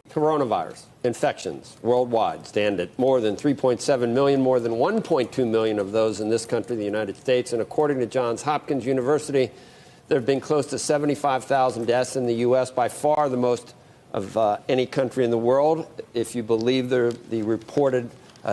Coronavirus infections worldwide stand at more than 3.7 million, more than 1.2 million of those in this country, the United States. And according to Johns Hopkins University, there have been close to 75,000 deaths in the U.S., by far the most of any country in the world, if you believe the reported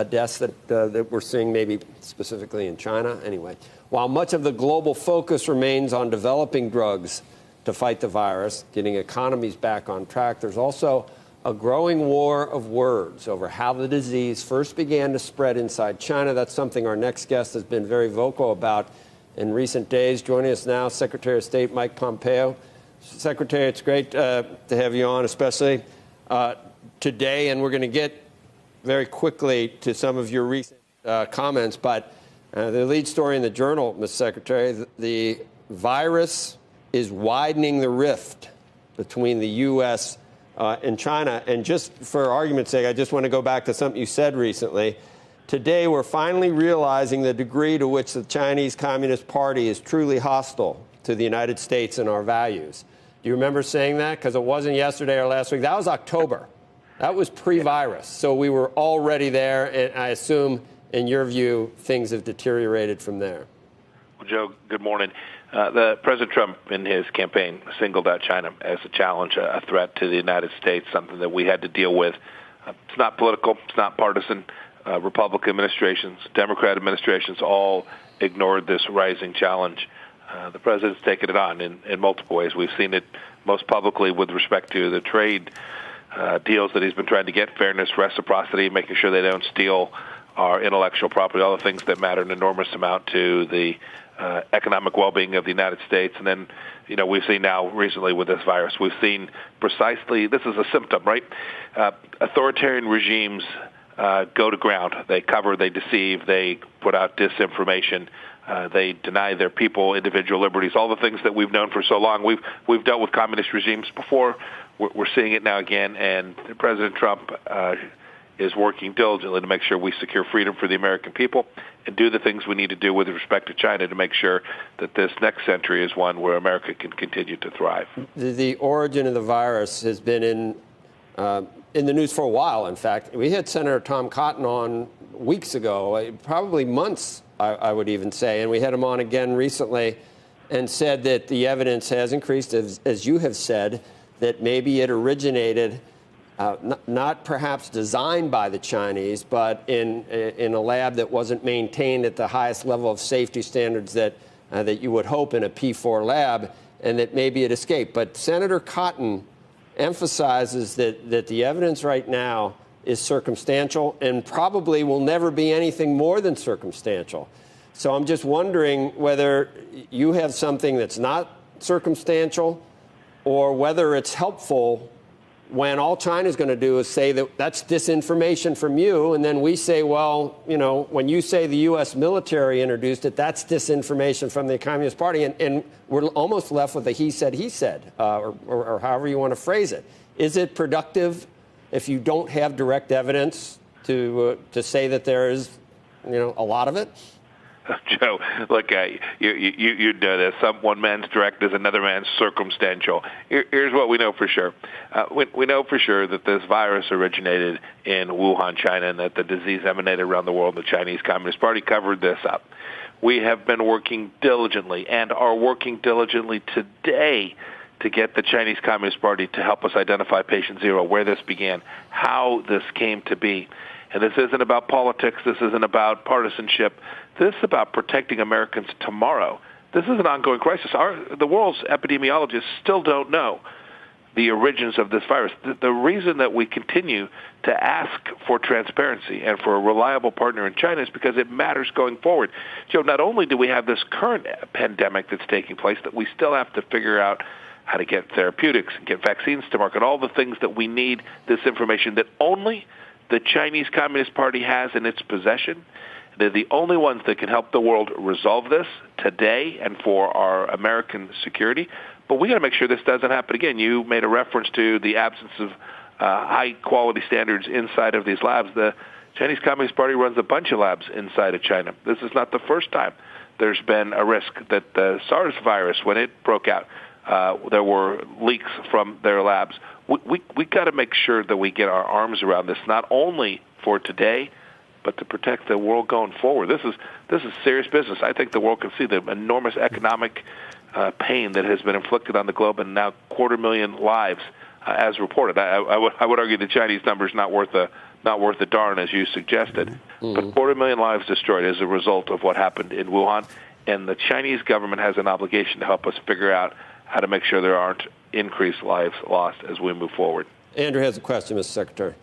deaths that we're seeing, maybe specifically in China. Anyway, while much of the global focus remains on developing drugs to fight the virus, getting economies back on track, there's also a growing war of words over how the disease first began to spread inside China. That's something our next guest has been very vocal about in recent days. Joining us now, Secretary of State Mike Pompeo. Secretary, it's great to have you on, especially today, and we're going to get very quickly to some of your recent comments, but the lead story in the Journal, Ms. Secretary, the virus is widening the rift between the U.S. And China. And just for argument's sake, I just want to go back to something you said recently. Today, we're finally realizing the degree to which the Chinese Communist Party is truly hostile to the United States and our values. Do you remember saying that? Because it wasn't yesterday or last week. That was October. That was pre-virus. So we were already there, and I assume, in your view, things have deteriorated from there. Well, Joe, good morning. President Trump, in his campaign, singled out China as a challenge, a threat to the United States, something that we had to deal with. It's not political. It's not partisan. Republican administrations, Democrat administrations all ignored this rising challenge. The president's taken it on in multiple ways. We've seen it most publicly with respect to the trade deals that he's been trying to get, fairness, reciprocity, making sure they don't steal our intellectual property, all the things that matter an enormous amount to the economic well-being of the United States. And then, we've seen now recently with this virus, we've seen precisely, this is a symptom, right? Authoritarian regimes go to ground. They cover, they deceive, they put out disinformation, they deny their people individual liberties, all the things that we've known for so long. We've dealt with communist regimes before. We're seeing it now again, and President Trump is working diligently to make sure we secure freedom for the American people and do the things we need to do with respect to China to make sure that this next century is one where America can continue to thrive. The origin of the virus has been in the news for a while, in fact. We had Senator Tom Cotton on weeks ago, probably months, I would even say, and we had him on again recently and said that the evidence has increased, as you have said, that maybe it originated not perhaps designed by the Chinese, but in a lab that wasn't maintained at the highest level of safety standards that you would hope in a P4 lab, and that maybe it escaped. But Senator Cotton emphasizes that the evidence right now is circumstantial and probably will never be anything more than circumstantial. So I'm just wondering whether you have something that's not circumstantial or whether it's helpful when all China's going to do is say that that's disinformation from you, and then we say, well, when you say the U.S. military introduced it, that's disinformation from the Communist Party, and we're almost left with a he said, or however you want to phrase it. Is it productive if you don't have direct evidence to say that there is, a lot of it? Joe, look, you know this. One man's direct is another man's circumstantial. Here's what we know for sure. We know for sure that this virus originated in Wuhan, China, and that the disease emanated around the world. The Chinese Communist Party covered this up. We have been working diligently and are working diligently today to get the Chinese Communist Party to help us identify patient zero, where this began, how this came to be. And this isn't about politics. This isn't about partisanship. This is about protecting Americans tomorrow. This is an ongoing crisis. The world's epidemiologists still don't know the origins of this virus. The reason that we continue to ask for transparency and for a reliable partner in China is because it matters going forward. Joe, not only do we have this current pandemic that's taking place that we still have to figure out how to get therapeutics and get vaccines to market, all the things that we need, this information that only the Chinese Communist Party has in its possession. They're the only ones that can help the world resolve this today and for our American security. But we got to make sure this doesn't happen again. You made a reference to the absence of high-quality standards inside of these labs. The Chinese Communist Party runs a bunch of labs inside of China. This is not the first time there's been a risk that the SARS virus, when it broke out, there were leaks from their labs. We got to make sure that we get our arms around this, not only for today, but to protect the world going forward. This is serious business. I think the world can see the enormous economic pain that has been inflicted on the globe, and now 250,000 lives, as reported. I would argue the Chinese number is not worth a darn, as you suggested. Mm-hmm. But 250,000 lives destroyed as a result of what happened in Wuhan, and the Chinese government has an obligation to help us figure out how to make sure there aren't increased lives lost as we move forward. Andrew has a question, Mr. Secretary.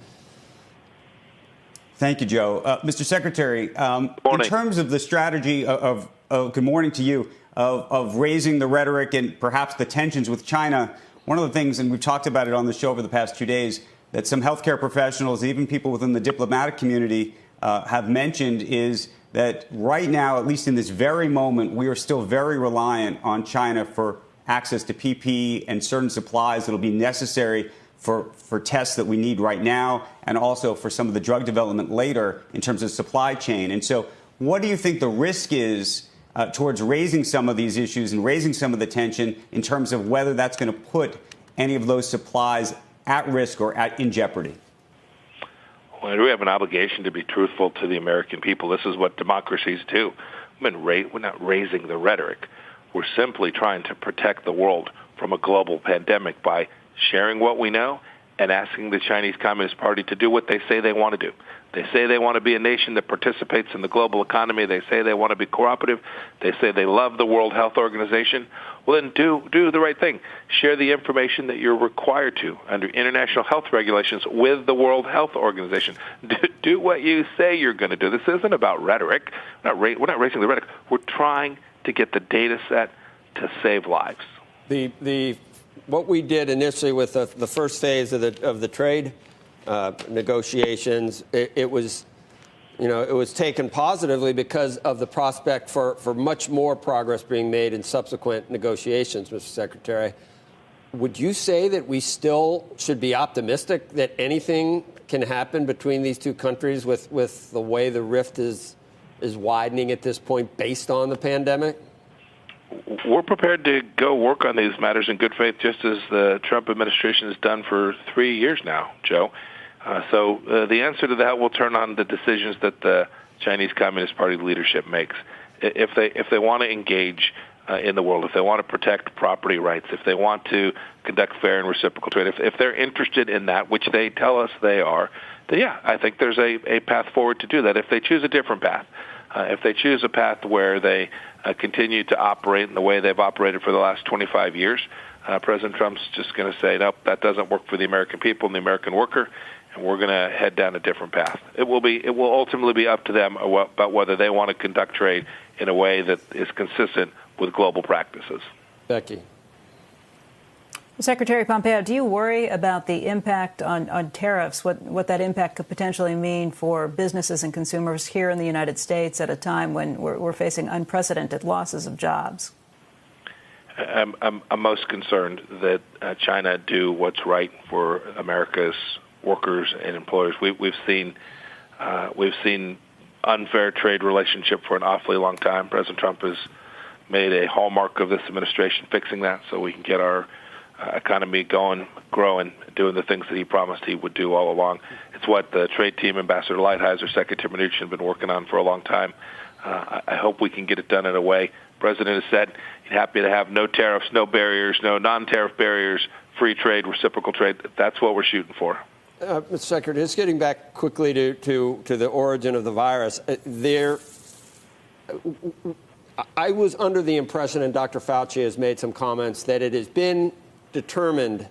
Thank you, Joe. Mr. Secretary, in terms of the strategy of good morning to you, of raising the rhetoric and perhaps the tensions with China, one of the things, and we've talked about it on the show over the past 2 days, that some healthcare professionals, even people within the diplomatic community, have mentioned is that right now, at least in this very moment, we are still very reliant on China for access to PPE and certain supplies that will be necessary for tests that we need right now, and also for some of the drug development later in terms of supply chain. And so what do you think the risk is towards raising some of these issues and raising some of the tension in terms of whether that's going to put any of those supplies at risk or in jeopardy? Well, we have an obligation to be truthful to the American people. This is what democracies do. We're not raising the rhetoric. We're simply trying to protect the world from a global pandemic by sharing what we know and asking the Chinese Communist Party to do what they say they want to do. They say they want to be a nation that participates in the global economy. They say they want to be cooperative. They say they love the World Health Organization. Well, then do the right thing. Share the information that you're required to under international health regulations with the World Health Organization. Do what you say you're going to do. This isn't about rhetoric. We're not raising the rhetoric. We're trying to get the data set to save lives. What we did initially with the first phase of the trade negotiations, it was taken positively because of the prospect for much more progress being made in subsequent negotiations, Mr. Secretary. Would you say that we still should be optimistic that anything can happen between these two countries with the way the rift is widening at this point based on the pandemic? We're prepared to go work on these matters in good faith, just as the Trump administration has done for 3 years now, Joe. So the answer to that will turn on the decisions that the Chinese Communist Party leadership makes. If they want to engage in the world, if they want to protect property rights, if they want to conduct fair and reciprocal trade, if they're interested in that, which they tell us they are, then yeah, I think there's a path forward to do that. If they choose a different path, if they choose a path where they continue to operate in the way they've operated for the last 25 years, President Trump's just going to say, nope, that doesn't work for the American people and the American worker, and we're going to head down a different path. It will ultimately be up to them about whether they want to conduct trade in a way that is consistent with global practices. Becky. Secretary Pompeo, do you worry about the impact on tariffs, what that impact could potentially mean for businesses and consumers here in the United States at a time when we're facing unprecedented losses of jobs? I'm most concerned that China do what's right for America's workers and employers. We've seen unfair trade relationship for an awfully long time. President Trump has made a hallmark of this administration fixing that so we can get our economy going, growing, doing the things that he promised he would do all along. It's what the trade team, Ambassador Lighthizer, Secretary Mnuchin have been working on for a long time. I hope we can get it done in a way. The President has said he's happy to have no tariffs, no barriers, no non-tariff barriers, free trade, reciprocal trade. That's what we're shooting for. Mr. Secretary, just getting back quickly to the origin of the virus, I was under the impression, and Dr. Fauci has made some comments, that it has been determined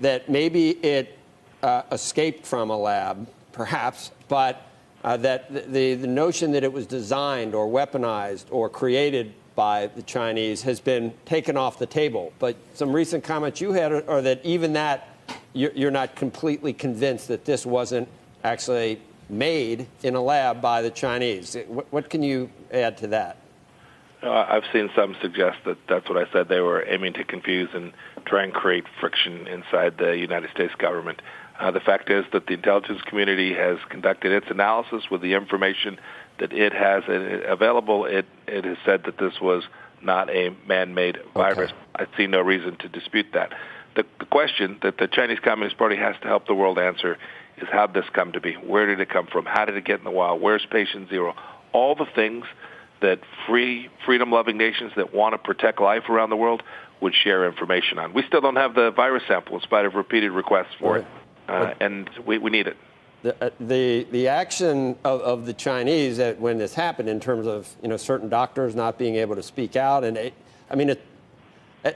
that maybe it escaped from a lab, perhaps, but that the notion that it was designed or weaponized or created by the Chinese has been taken off the table. But some recent comments you had are that even that, you're not completely convinced that this wasn't actually made in a lab by the Chinese. What can you add to that? I've seen some suggest that that's what I said. They were aiming to confuse and try and create friction inside the United States government. The fact is that the intelligence community has conducted its analysis with the information that it has available. It has said that this was not a man-made virus. I see no reason to dispute that. The question that the Chinese Communist Party has to help the world answer is, how did this come to be? Where did it come from? How did it get in the wild? Where's patient zero? All the things that freedom-loving nations that want to protect life around the world would share information on. We still don't have the virus sample in spite of repeated requests for it, and we need it. The action of the Chinese when this happened, in terms of certain doctors not being able to speak out, and it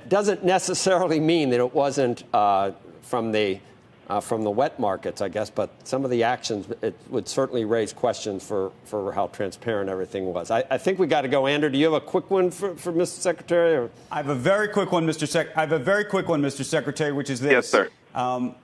doesn't necessarily mean that it wasn't from the wet markets, I guess, but some of the actions, it would certainly raise questions for how transparent everything was. I think we got to go. Andrew, do you have a quick one for Mr. Secretary? Or? I have a very quick one, Mr. Secretary, which is this. Yes, sir.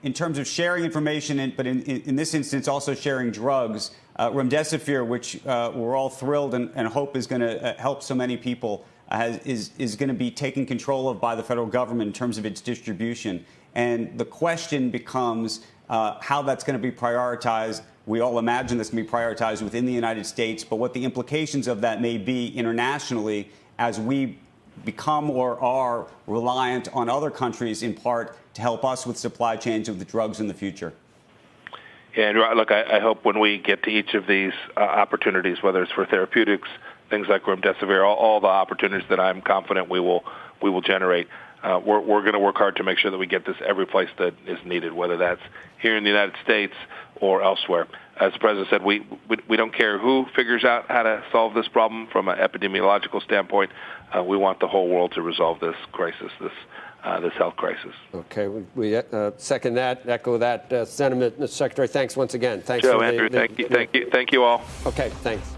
In terms of sharing information, but in this instance also sharing drugs, remdesivir, which we're all thrilled and hope is going to help so many people, is going to be taken control of by the federal government in terms of its distribution. And the question becomes how that's going to be prioritized. We all imagine this can be prioritized within the United States, but what the implications of that may be internationally as we become or are reliant on other countries in part to help us with supply chains of the drugs in the future. Yeah, and look, I hope when we get to each of these opportunities, whether it's for therapeutics, things like remdesivir, all the opportunities that I'm confident we will generate, we're going to work hard to make sure that we get this every place that is needed, whether that's here in the United States or elsewhere. As the President said, we don't care who figures out how to solve this problem from an epidemiological standpoint. We want the whole world to resolve this crisis, this health crisis. Okay, we second that, echo that sentiment, Mr. Secretary. Thanks once again. Thanks, Joe, Andrew. Thank you all. Okay, thanks.